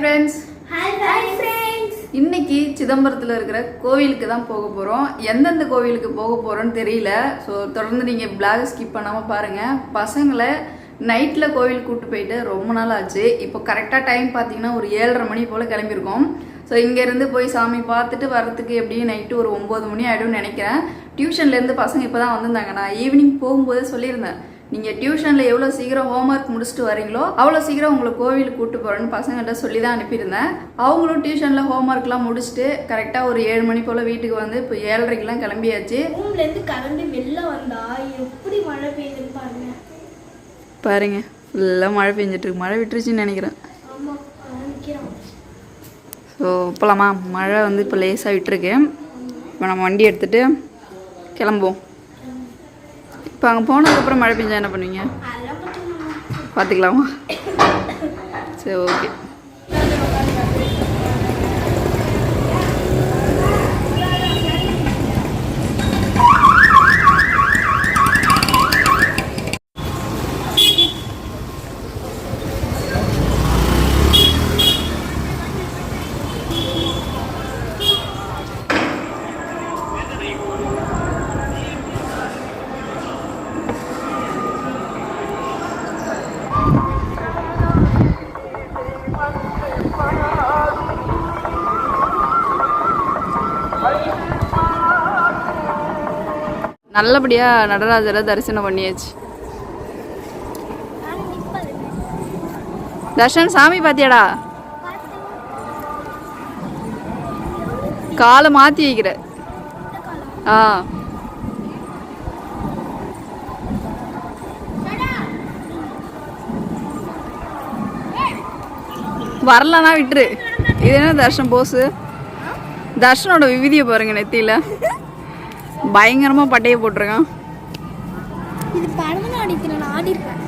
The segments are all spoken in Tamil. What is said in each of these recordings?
ஃப்ரெண்ட்ஸ். இன்னைக்கு சிதம்பரத்தில் இருக்கிற கோவிலுக்கு தான் போக போகிறோம். எந்தெந்த கோவிலுக்கு போக போகிறோன்னு தெரியல. ஸோ தொடர்ந்து நீங்கள் பிளாக் ஸ்கிப் பண்ணாமல் பாருங்கள். பசங்களை நைட்டில் கோவிலுக்கு கூப்பிட்டு போயிட்டு ரொம்ப நாள் ஆச்சு. இப்போ கரெக்டாக டைம் பார்த்தீங்கன்னா ஒரு 7:30 மணி போல் கிளம்பியிருக்கோம். ஸோ இங்கேருந்து போய் சாமி பார்த்துட்டு வரத்துக்கு எப்படியும் நைட்டு ஒரு 9 மணி ஆகிடும்னு நினைக்கிறேன். டியூஷன்லேருந்து பசங்க இப்போ தான் வந்திருந்தாங்க. நான் ஈவினிங் போகும்போதே சொல்லியிருந்தேன், நீங்கள் டியூஷனில் எவ்வளோ சீக்கிரம் ஹோம்ஒர்க் முடிச்சுட்டு வரீங்களோ அவ்வளோ சீக்கிரம் உங்களை கோவிலுக்கு கூப்பிட்டு போகிறேன்னு பசங்கள்கிட்ட சொல்லி தான் அனுப்பியிருந்தேன். அவங்களும் டியூஷனில் ஹோம்ஒர்க்லாம் முடிச்சுட்டு கரெக்டாக ஒரு 7 மணி போல் வீட்டுக்கு வந்து இப்போ 7:30க்கெலாம் கிளம்பியாச்சு. ரூம்லேருந்து கரண்ட் வெளில வந்தா எப்படி மழை பெய்யுதுன்னு பாருங்க, ஃபுல்லாக மழை பெஞ்சிட்ருக்கு. மழை விட்டுருச்சுன்னு நினைக்கிறேன். ஸோ போகலாமா? மழை வந்து இப்போ லேசாக விட்டுருக்கு. இப்போ நம்ம வண்டி எடுத்துகிட்டு கிளம்புவோம். இப்போ அங்கே போனதுக்கப்புறம் மழை பெஞ்சா என்ன பண்ணுவீங்க? பார்த்துக்கலாமா? சரி, ஓகே. நல்லபடியாக நடராஜரை தரிசனம் பண்ணியாச்சு. தர்ஷன், சாமி பார்த்தியாடா? காலை மாற்றி வைக்கிற. வரலன்னா விட்டுரு. இது என்ன தர்ஷன் போஸு? தர்ஷனோட விவிதியை பாருங்க, நெத்தியில் பயங்கரமா பட்டையை போட்டிருக்கான். இது படத்துல அடிக்கிறேன், நான் ஆடி இருக்கேன்.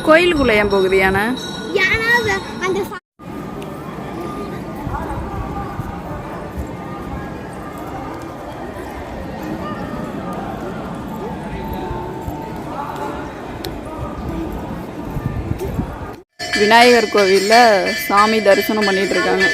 கோயிலுக்குள்ள ஏன் போகுது யானை? அந்த விநாயகர் கோவிலில் சாமி தரிசனம் பண்ணிட்டு இருக்காங்க.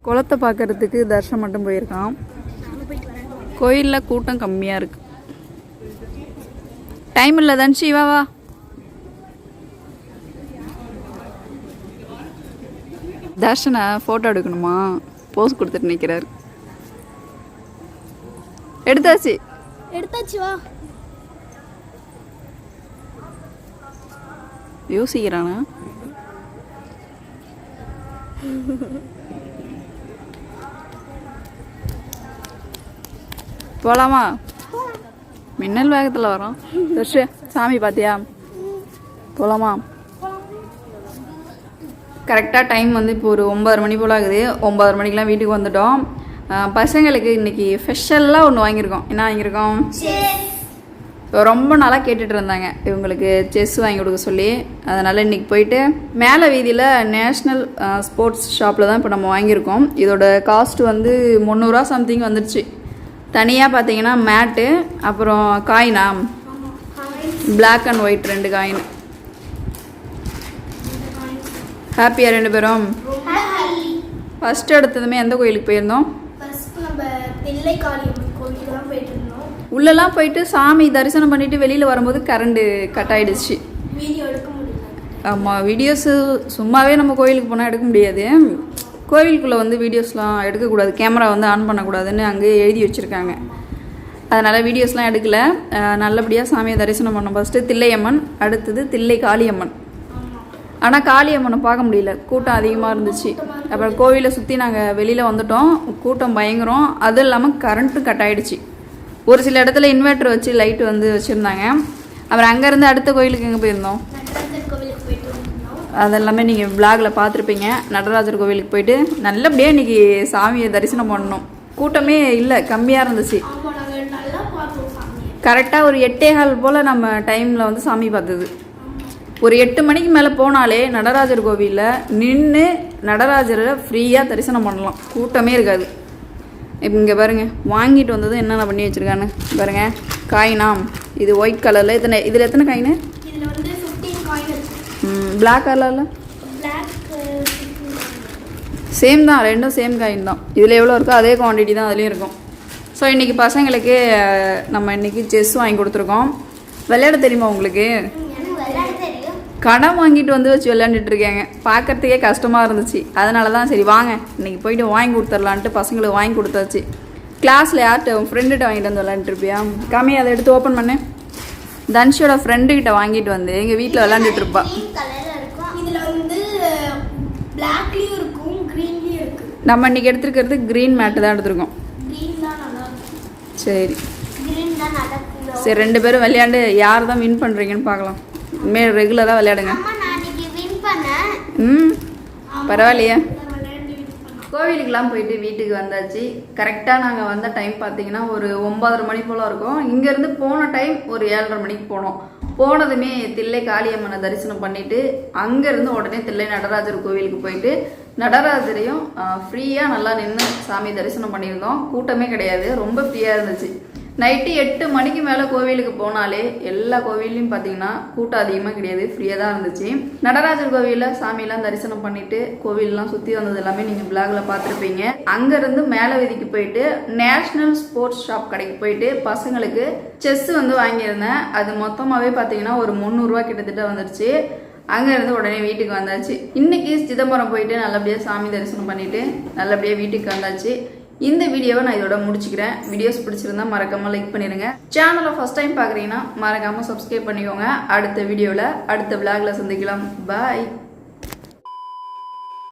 குளத்தை பார்க்கறதுக்கு தர்ஷனம் மட்டும் போயிருக்கான். கோயிலில் கூட்டம் கம்மியாக இருக்கு. டைம் இல்லை தன்ஷி, வா வா. தர்ஷனை ஃபோட்டோ எடுக்கணுமா? போஸ் கொடுத்துட்டு நிற்கிறாரு. எடுத்தாச்சு வா. யோசிக்கிறானா? போலாமா? மின்னல் வேகத்தில் வரோம். தர்ஷ, சாமி பார்த்தியா? போலாமா? கரெக்டாக டைம் வந்து இப்போ ஒரு 9:30 மணி போல் ஆகுது. 9:30 மணிக்கெலாம் வீட்டுக்கு வந்துட்டோம். பசங்களுக்கு இன்றைக்கி ஸ்பெஷலாக ஒன்று வாங்கியிருக்கோம். என்ன வாங்கியிருக்கோம்? ரொம்ப நாளாக கேட்டுட்டு இருந்தாங்க இவங்களுக்கு செஸ் வாங்கி கொடுக்க சொல்லி. அதனால் இன்றைக்கி போயிட்டு மேலே வீதியில் நேஷ்னல் ஸ்போர்ட்ஸ் ஷாப்பில் தான் இப்போ நம்ம வாங்கியிருக்கோம். இதோட காஸ்ட் வந்து 300 ரூபா சம்திங் வந்துடுச்சு. தனியாக பார்த்தீங்கன்னா மேட்டு, அப்புறம் காயினா பிளாக் அண்ட் ஒயிட் 2 காயின். ஹாப்பியா ரெண்டு பேரும்? ஃபர்ஸ்ட் எடுத்ததுமே எந்த கோயிலுக்கு போயிருந்தோம்? உள்ளெல்லாம் போயிட்டு சாமி தரிசனம் பண்ணிட்டு வெளியில் வரும்போது கரண்ட் கட் ஆகிடுச்சு. ஆமாம், வீடியோஸு சும்மாவே நம்ம கோயிலுக்கு போனால் எடுக்க முடியாது. கோவிலுக்குள்ளே வந்து வீடியோஸ்லாம் எடுக்கக்கூடாது, கேமரா வந்து ஆன் பண்ணக்கூடாதுன்னு அங்கே எழுதி வச்சுருக்காங்க. அதனால் வீடியோஸ்லாம் எடுக்கலை. நல்லபடியாக சாமியை தரிசனம் பண்ணோம். ஃபஸ்ட்டு தில்லையம்மன், அடுத்தது தில்லை காளியம்மன். ஆனால் காளியம்மனை பார்க்க முடியல, கூட்டம் அதிகமாக இருந்துச்சு. அப்புறம் கோவிலை சுற்றி நாங்கள் வெளியில் வந்துட்டோம். கூட்டம் பயங்கரம். அதுவும் இல்லாமல் கரண்ட்டும் கட் ஆகிடுச்சு. ஒரு சில இடத்துல இன்வெர்டர் வச்சு லைட்டு வந்து வச்சுருந்தாங்க. அப்புறம் அங்கேருந்து அடுத்த கோயிலுக்கு எங்கே போயிருந்தோம்? அதெல்லாமே நீங்கள் விளாகில் பார்த்துருப்பீங்க. நடராஜர் கோவிலுக்கு போயிட்டு நல்லபடியாக இன்றைக்கி சாமியை தரிசனம் பண்ணணும். கூட்டமே இல்லை, கம்மியாக இருந்துச்சு. ஆமா, நாங்க நல்லா பார்த்தோம் சாமியை. கரெக்டாக ஒரு 8:15 போல் நம்ம டைமில் வந்து சாமி பார்த்தது. ஒரு 8 மணிக்கு மேலே போனாலே நடராஜர் கோவிலில் நின்று நடராஜரை ஃப்ரீயாக தரிசனம் பண்ணலாம், கூட்டமே இருக்காது. இப்போ இங்கே பாருங்கள், வாங்கிட்டு வந்தது என்னென்ன பண்ணி வச்சுருக்கான்னு பாருங்கள். காயினாம், இது ஒயிட் கலரில் இதில் எத்தனை காயின்? இதுல வந்து 15 காயின் இருக்கு. பிளாக் கலரில் பிளாக் சேம் தான், ரெண்டும் சேம் காயின் தான். இதில் எவ்வளோ இருக்கோ அதே குவான்டிட்டி தான் அதுலேயும் இருக்கும். ஸோ இன்றைக்கி பசங்களுக்கு நம்ம இன்றைக்கி செஸ் வாங்கி கொடுத்துருக்கோம். விளையாட தெரியுமா உங்களுக்கு? எனக்கு விளையாட தெரியும். கடன் வாங்கிட்டு வந்து வச்சு விளையாண்டுட்டு இருக்காங்க. பார்க்கறதுக்கே கஷ்டமாக இருந்துச்சு. அதனால தான் சரி வாங்க இன்றைக்கி போயிட்டு வாங்கி கொடுத்துர்லான்ட்டு பசங்களுக்கு வாங்கி கொடுத்தாச்சு. கிளாஸில் யார்கிட்ட உன் ஃப்ரெண்டுகிட்ட வாங்கிட்டு வந்து விளையாண்டுருப்பியா? கம்மி அதை எடுத்து ஓப்பன் பண்ணு. தனுஷோட ஃப்ரெண்டுக்கிட்ட வாங்கிட்டு வந்து எங்கள் வீட்டில் விளையாண்டுட்டு இருப்பா. கிரீன் கலர்ல இருக்கும். இதுல வந்து பிளாக்லயும் இருக்கும், கிரீன்லயும் இருக்கு. நம்ம இன்றைக்கி எடுத்துருக்கிறது க்ரீன் மேட்டு தான் எடுத்துருக்கோம். கிரீன் தான் நல்லா இருக்கும். சரி கிரீன் தான் நல்லா இருக்கும். சரி, 2 பேரும் விளையாண்டு யார் தான் வின் பண்ணுறீங்கன்னு பார்க்கலாம். இனிமேல் ரெகுலராக விளையாடுங்க. அம்மா நான் இன்னைக்கு வின் பண்ணேன். பரவாயில்லையே. விளையாண்டு வின் பண்ணேன். கோவிலுக்கெல்லாம் போயிட்டு வீட்டுக்கு வந்தாச்சு. கரெக்டாக நாங்கள் வந்த டைம் பார்த்தீங்கன்னா ஒரு 9:30 மணி போல் இருக்கும். இங்கேருந்து போன டைம் ஒரு 7:30 மணிக்கு போனோம். போனதுமே தில்லை காளியம்மனை தரிசனம் பண்ணிவிட்டு அங்கேருந்து உடனே தில்லை நடராஜர் கோவிலுக்கு போயிட்டு நடராஜரையும் ஃப்ரீயாக நல்லா நின்று சாமி தரிசனம் பண்ணியிருந்தோம். கூட்டமே கிடையாது, ரொம்ப ஃப்ரீயாக இருந்துச்சு. நைட்டு 8 மணிக்கு மேலே கோவிலுக்கு போனாலே எல்லா கோவில்லையும் பார்த்தீங்கன்னா கூட்டம் அதிகமாக கிடையாது, ஃப்ரீயாக தான் இருந்துச்சு. நடராஜர் கோவிலில் சாமியெல்லாம் தரிசனம் பண்ணிட்டு கோவிலெலாம் சுற்றி வந்தது எல்லாமே நீங்கள் பிளாகில் பார்த்துருப்பீங்க. அங்கேருந்து மேலே வீதிக்கு போயிட்டு நேஷ்னல் ஸ்போர்ட்ஸ் ஷாப் கடைக்கு போயிட்டு பசங்களுக்கு செஸ் வந்து வாங்கியிருந்தேன். அது மொத்தமாகவே பார்த்தீங்கன்னா ஒரு 300 ரூபா கிட்டத்தட்ட வந்துடுச்சு. அங்கேருந்து உடனே வீட்டுக்கு வந்தாச்சு. இன்னைக்கு சிதம்பரம் போயிட்டு நல்லபடியாக சாமி தரிசனம் பண்ணிட்டு நல்லபடியாக வீட்டுக்கு வந்தாச்சு. இந்த வீடியோவை நான் இதோட முடிச்சுக்கிறேன். வீடியோஸ் பிடிச்சிருந்தா மறக்காமல் லைக் பண்ணிடுங்க. சேனலை ஃபர்ஸ்ட் டைம் பார்க்குறீங்கன்னா மறக்காமல் சப்ஸ்கிரைப் பண்ணிக்கோங்க. அடுத்த வீடியோவில் அடுத்த விளாகில் சந்திக்கலாம். பாய்.